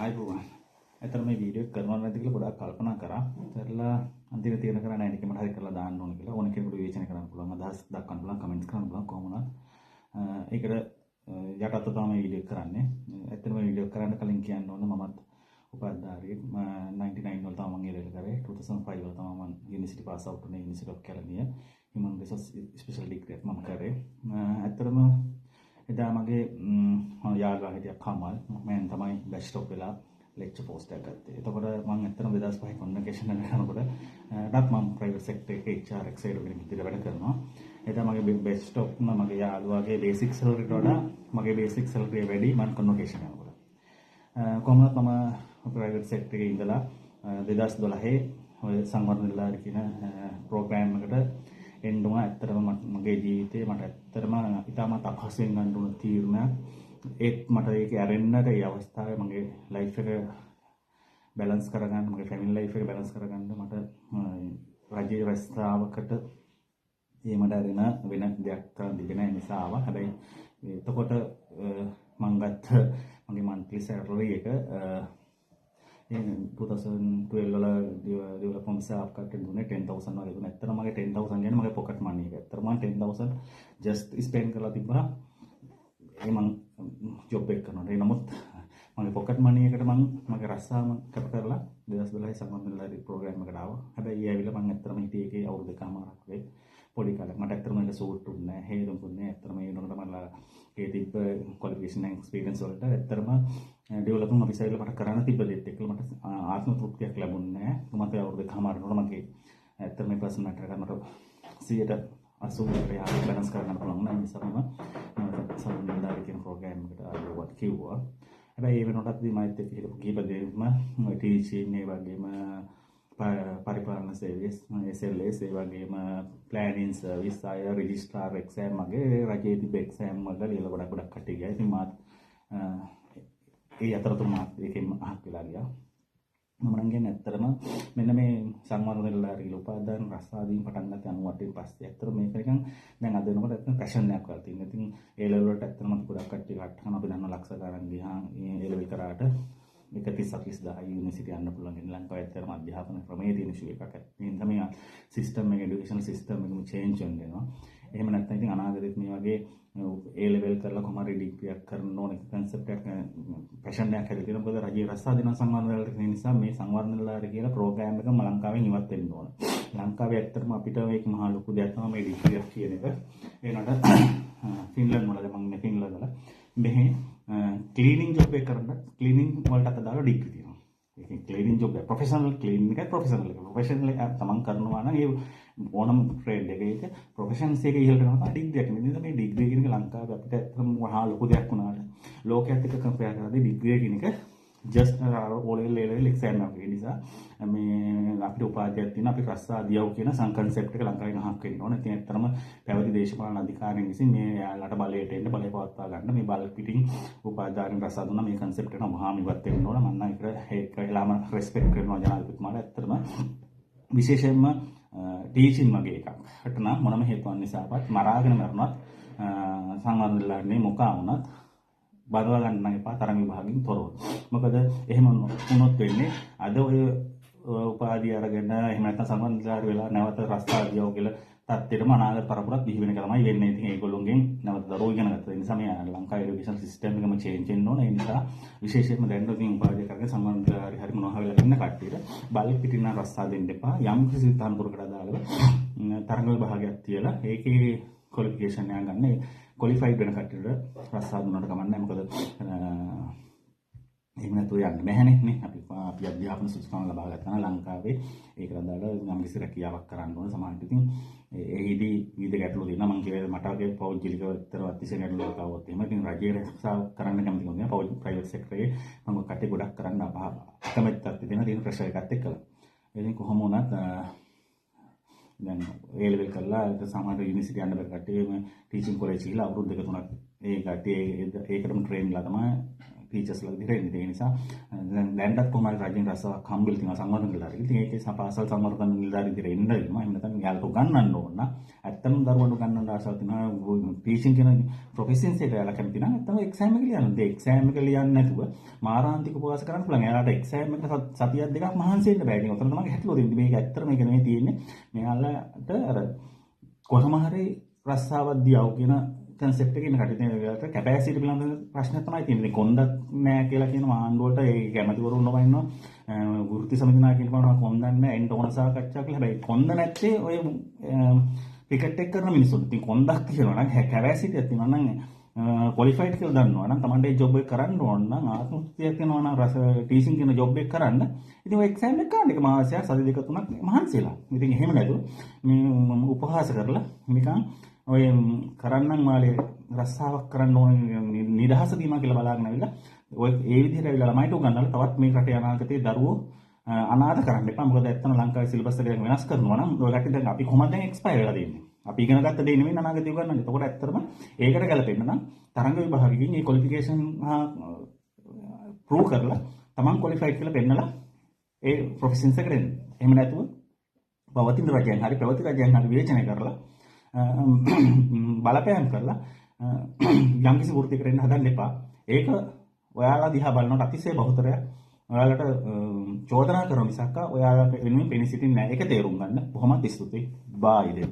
ආයිබෝවන්. ඇත්තට මේ වීඩියෝ එක කරනවා නැද්ද කියලා ගොඩාක් කල්පනා කරා. කරලා අන්තිම තීරණ කරා නැහැ නේ මට හරි කරලා දාන්න ඕන කියලා. ඕන කෙනෙකුට විවේචනය කරන්න පුළුවන්, අදහස් දක්වන්න පුළුවන්, කමෙන්ට්ස් කරන්න පුළුවන් කොහොම වුණත්. ඒකට යටත් තමයි මේ වීඩියෝ කරන්නේ. ඇත්තටම මේ වීඩියෝ කරන්න කලින් කියන්න ඕන මමත් උපාධිධාරියෙක්. 99 වල තමයි මම ඉලෙල කරේ. 2005 වල තමයි මම යුනිවර්සිටි පාස් අවුට් වුණේ university of Kelaniya. Human Resource special degree එකක් මම කරේ. ඇත්තටම එදා මගේ යාළුවා හිටියා කමල්. මම තමයි බැච්ලර් වෙලා ලෙක්චර් පෝස්ට් එකක් ගත්තේ. එතකොට මම ඇත්තටම 2005 කොන්වොකේෂන් එක කරනකොට නත් මම ප්‍රයිවට් සෙක්ටර් එකේ HR එක්සයිඩ් කෙනෙක් වැඩ කරනවා. එදා මගේ බෙස්ට් මගේ යාළුවාගේ බේසික් සැලරියට වඩා මගේ බේසික් සැලරිය වැඩි මම කොන්වොකේෂන් යනකොට. කොහොමද මම ප්‍රයිවට් සෙක්ටර් එකේ ඉඳලා 2012 ඔය සංවර්ධන නිලධාරි කියන ප්‍රෝග්‍රෑම් එකට එන්න උනා. ඇත්තටම මගේ ජීවිතේ මට ඇත්තටම ඉතාමත් අපහසුයෙන් ගන්න උන තීරණයක්. ඒත් මට ඒක ඇරෙන්නට ඒ අවස්ථාවේ මගේ ලයිෆ් එක බැලන්ස් කරගන්න, මගේ ෆැමිලි ලයිෆ් එක බැලන්ස් කරගන්න මට රජයේ රැස්තාවකට ඒ මට ඇරෙන වෙන දෙයක් කරන්න තිබෙන නිසා ආවා. හැබැයි එතකොට මම ගත්ත මගේ මන්ත්ලි සැලරි එක 2012 වල ඩෙවලොප්මන්ට් ස්ටාෆ් කට්ටිය දුන්නේ 10000 වගේ දුන්නා. ඇත්තටම මගේ 10000 කියන්නේ මගේ පොකට් මනි එක. ඇත්තටම මම 10000 ජස්ට් ස්පෙන්ඩ් කරලා තිබ්බා. ඒ මං ජොබ් එක කරනවා. ඒ නමුත් මගේ පොකට් මනි එකට මගේ රස්සාව කැප කරලා 2012 සම්බන්ධ ප්‍රෝග්‍රෑම් එකට ආවා. හැබැයි ඒ ඇවිල්ලා මම ඇත්තටම හිටියේ ඒකේ අවුරුදු දෙකමාරක් වගේ පොඩි කාලයක්. මට ඇත්තටම ඒක සූට් උන්නේ නැහැ. හේතුුන්නේ ඇත්තටම ඒ වෙනකොට මම ඒ තිබ්බ ක්වොලිෆිකේෂන් එක එක්ස්පීරියන්ස් වලට ඇත්තටම ඩෙවලොප්මන්ට් ඔෆිසර් වෙලා මට කරන්න තිබ්බ දෙයක් එක්ක මට ආත්ම තෘප්තියක් ලැබුණේ නැහැ. මම අවුරුදු දෙකමාරකට මගේ ඇත්තටම මේ පර්සනල් මැටර් එක මට 180 බැලන්ස් කරගන්න පුළුවන් නම් නිසා මම සම්බන්ධතාවය කියන ප්‍රෝග්‍රෑම් එකට ආවොත් කිව්වා. හැබැයි ඒ වෙනකොටත් මයිත් එක්ක හිටපු කීප දෙනෙක්ම ටීචින් ඒ වගේම පරිපාලන සර්විස් SLS ඒ වගේම ප්ලෑනින් සර්විස් අය රෙජිස්ට්‍රාර් එක්සෑම් මගේ රජයේ තිබ්බ එක්සෑම් වල ලියලා ගොඩක් කට්ටිය ගියා. ඉතින් මාත් ඒ අතරතුර මාත් ඒකෙන් අහක් වෙලා ගියා. මම නම් කියන්නේ ඇත්තටම මෙන්න මේ සංවර්ධන නිලධාරීල උපාදාන රස්සාදීන් පටන් ගත්ත 98 පස්සේ ඇත්තට මේක නිකන් දැන් අද වෙනකොට ඇත්තට පැෂන් එකක් වලා තියෙනවා. ඉතින් ඒ ලෙවල් වලට ඇත්තටම ගොඩක් කට්ටිය කට්ටහම අපි දන්නවා ලක්ෂ ගණන් ගියා ඒ ලෙවල් කරාට 1,30,000 යුනිවර්සිටි යන්න පුළුවන්. ඉතින් ලංකාවේ ඇත්තටම අධ්‍යාපන ක්‍රමයේ තියෙන ඉෂුව එකක්. මේ තමයි සිස්ටම් එක এডুকেෂනල් සිස්ටම් එකම චේන්ජ් වෙනවා. එහෙම නැත්නම් ඉතින් අනාගතෙත් මේ වගේ ඒ ලෙවල් කරලා කොහොම හරි ඩිග්‍රියක් කරන්න ඕන කන්සෙප්ට් එකක් පැෂන් එකක් හැදලා තියෙනවා. මොකද රජයේ රස්සා දෙන සංවර්ධන වලට නිසා මේ සංවර්ධන වලට කියලා ප්‍රෝග්‍රෑම් එකම ලංකාවෙන් ඉවත් වෙන්න ඕන. ලංකාවේ ඇත්තටම අපිට මේක මහා ලොකු දෙයක් තමයි මේ ඩිග්‍රියක් කියන එක. ඒනට ෆින්ලන්ඩ් වල මම ඉන්නේ ෆින්ලන්ඩ් වල මෙහි ක්ලීනින් ජොබ් එක කරන්න ක්ලීනින් වලට අත දාලා ඩිග්‍රී තියෙනවා. ඒකේ ක්ලීනින් ජොබ් එක ප්‍රොෆෙෂනල් ක්ලීනින් එකයි ප්‍රොෆෙෂනල් එක. ප්‍රොෆෙෂනල් එක තමන් කරනවා නම් ඒ ඕනම ට්‍රේඩ් එකක ප්‍රොෆෙෂන්ස් එක ඉහළට යනවා ඩිග්‍රී එක. මෙන්න මේ ඩිග්‍රී කියන එක ලංකාවේ අපිට ඇත්තටම මහා ලොකු දෙයක් වුණාට ලෝකයේත් එක්ක කම්පෙයාර් කරද්දී ඩිග්‍රී කියන එක ජස්ට් O level එක්සෑම් එකක්. ඒ නිසා මේ අපිට උපාධියක් තියෙන අපි රස්සාදියව කියන සංකන්සෙප්ට් එක ලංකාවේ නහක් වෙන්න ඕන. ඉතින් ඇත්තටම පැවති දේශපාලන අධිකාරියන් විසින් මේ යාලට බලයට එන්න බලය පවත්වා ගන්න මේ බල පිටින් උපාධාරණ රස්සා දුන්නා මේ කන්සෙප්ට් එක මහාම ඉවත් වෙන්න ඕන. මම නම් ඒක වෙලාම රෙස්පෙක්ට් කරනවා ජනාධිපතිතුමාට. ඇත්තටම විශේෂයෙන්ම ටීචින් වගේ එකකට නම් මොනම හේතුවක් නිසාවත් මරාගෙන මරනවත් සංවර්ධනලාන්නේ මොකා වුණත් බදවා ගන්න එපා තරම් විභාගයෙන් තොරව. මොකද එහෙම වුණොත් වෙන්නේ අද ඔය උපාධිය අරගෙන එහෙම නැත්නම් සම්බන්ධතාවය වෙලා නැවත රස්තාදියව කියලා තත්ත්වෙටම අනාගත පරපුරක් බිහි වෙන එක තමයි වෙන්නේ. ඉතින් ඒගොල්ලොන්ගෙන් නැවත දරුවෝ ඉගෙන ගත්තා. ඒ නිසා මේ ලංකාවේ এডুকেෂන් සිස්ටම් එකම චේන්ජ් වෙන්න ඕන. ඒ නිසා විශේෂයෙන්ම දැන් ඉතින් උපාධිය කරගෙන සම්බන්ධතාවය හරි මොනවා වෙලා ඉන්න කට්ටියට බල්ලි පිටින් රස්තා දෙන්න එපා. යම් කිසි තනතුරකට අදාළව තරඟ විභාගයක් තියලා ඒකේ ක්වොලිෆිකේෂන් එක ගන්න. ක්වොලිෆයිඩ් වෙන කට්ටියට රස්සා දුන්නාට කමක් නැහැ. මොකද එහෙම නැතුව යන්න බැහැනේ නේ. අපි අධ්‍යාපන සුසුකම් ලබා ගන්නවා ලංකාවේ. ඒකට අදාළ යම් කිසි රැකියාවක් කරන්න ඕන. සමාජයට ඉතින් ඒහිදී විවිධ ගැටලු තියෙනවා. මම කියවේ මට වගේ පෞද්ගලිකව විතර අතිශය ගැටලුවක් ආවොත් එහෙම ඉතින් රජයේ රැකසාව කරන්න කැමති කෙනෙක් නෑ. ප්‍රයිවට් සෙක්ටර් එකේ මම කටේ ගොඩක් කරන්න අකමැත්තක් තියෙන ප්‍රෙෂර් එකත් එක්කලා. ඉතින් කොහොම වුණත් දැන් ඒ ලෙවල් කරලා සමහර යුනිවර්සිටි යන්න බැරි කට්ටිය ටීචින් කොලෙජ් ගිහලා අවුරුදු දෙක තුනක් ඒ කට්ටිය ඒකටම ට්‍රේන් ලා තමයි ටීචර්ස්ලා විදිහට ඉන්නේ. ඒ නිසා දැන්ටත් කොහොමද රජෙන් රස්සාවක් හම්බෙලා තියෙනවා සංවර්ධන නිලධාරීන්. ඉතින් ඒකේ පාසල් සංවර්ධන නිලධාරීන් විදිහට එන්න වෙනවා. එහෙම නැත්නම් යාළුවෝ උගන්වන්න ඕන. ඇත්තම දරුවන්ට උගන්වන්න ආසාවක් තියෙනවා. ටීචින් කියන ප්‍රොෆෙෂන් එකට යාළුවා කැමති නම් නැත්නම් එක්සෑම් එක ලියන්න. ඒ එක්සෑම් එක ලියන්නේ නැතුව මාරාන්තික උපවාස කරන්න පුළුවන්. එයාලට එක්සෑම් එකට සතියක් දෙකක් මහන්සි වෙන්න බෑ. ඉතින් ඔතන තමයි හැටලුව දෙන්නේ. මේක ඇත්තටම මේක නෙමෙයි තියෙන්නේ. මෙයාලට අර කොහොම හරි රස්සාවක් දියව කියන කන්සෙප්ට් එකේ ඉන්න කට්ටියට කැපැසිටි පිළිබඳ ප්‍රශ්න තමයි තියෙන්නේ. කොන්දක් නෑ කියලා කියන ආණ්ඩුවට ඒ කැමතිවරුන් ලබා ඉන්නවා. වෘත්ති සමිති නායකයන් කියනවා කොන්දක් නෑ එන්න ඕන සාකච්ඡා කියලා. හැබැයි කොන්ද නැත්තේ ඔය ක්‍රිකට් එක කරන මිනිස්සුන්ට. ඉතින් කොන්දක් තියෙනවා නම් කැපැසිටියක් තියෙනවා නම් ක්වොලිෆයිඩ් කියලා දන්නවා නම් Tamante ඒ ජොබ් එක කරන්න ඕන නම් ආත්මෘතියක් වෙනවා නම් ටීචින් කියන ජොබ් එක කරන්න. ඉතින් ඔය එක්සෑම් එක ගන්න එක මාසයක් සති දෙක තුනක් මහන්සිලා. ඉතින් එහෙම නැතුව මේ උපහාස කරලා නිකන් ඔය කරන්නම් වාලේ රස්සාවක් කරන්න ඕන නිදහස දීම කියලා බලාගෙන ඇවිල්ලා ඔය ඒ විදිහට ඇවිල්ලා ළමයිට උගන්වලා තවත් මේ රටේ අනාගතයේ දරුවෝ අනාථ කරන්න එපා. මොකද ඇත්තම ලංකාවේ සිලබස් එක වෙනස් කරනවා නම් ඔය කට්ටිය දැන් අපි කොහොමද දැන් එක්ස්පයර් වෙලා තියෙන්නේ. අපි ඉගෙන ගත්ත දේ නෙමෙයි අනාගතේ උගන්වන්නේ. එතකොට ඇත්තටම ඒකට ගැලපෙන්න නම් තරංග විභාගකින් මේ ක්වොලිෆිකේෂන් ප්‍රූව් කරලා තමන් ක්වොලිෆයිඩ් කියලා පෙන්නලා ඒ ප්‍රොෆෙෂන්ස් එකට එන්න. එහෙම නැතුව පවතින රජයන් හරි පැවති රජයන් හරි විවේචනය කරලා බලපෑම් කරලා යම්කිසි වෘත්තියකට එන්න හදන්න එපා. ඒක ඔයාලා දිහා බලනකොට අතිශය බහුතරයක් ඔයාලට චෝදනා කරන මිසක් ඔයාලා වෙනුවෙන් පෙනී සිටින්නේ නැහැ. ඒක තේරුම් ගන්න. බොහොමත් ස්තුතියි. බායි.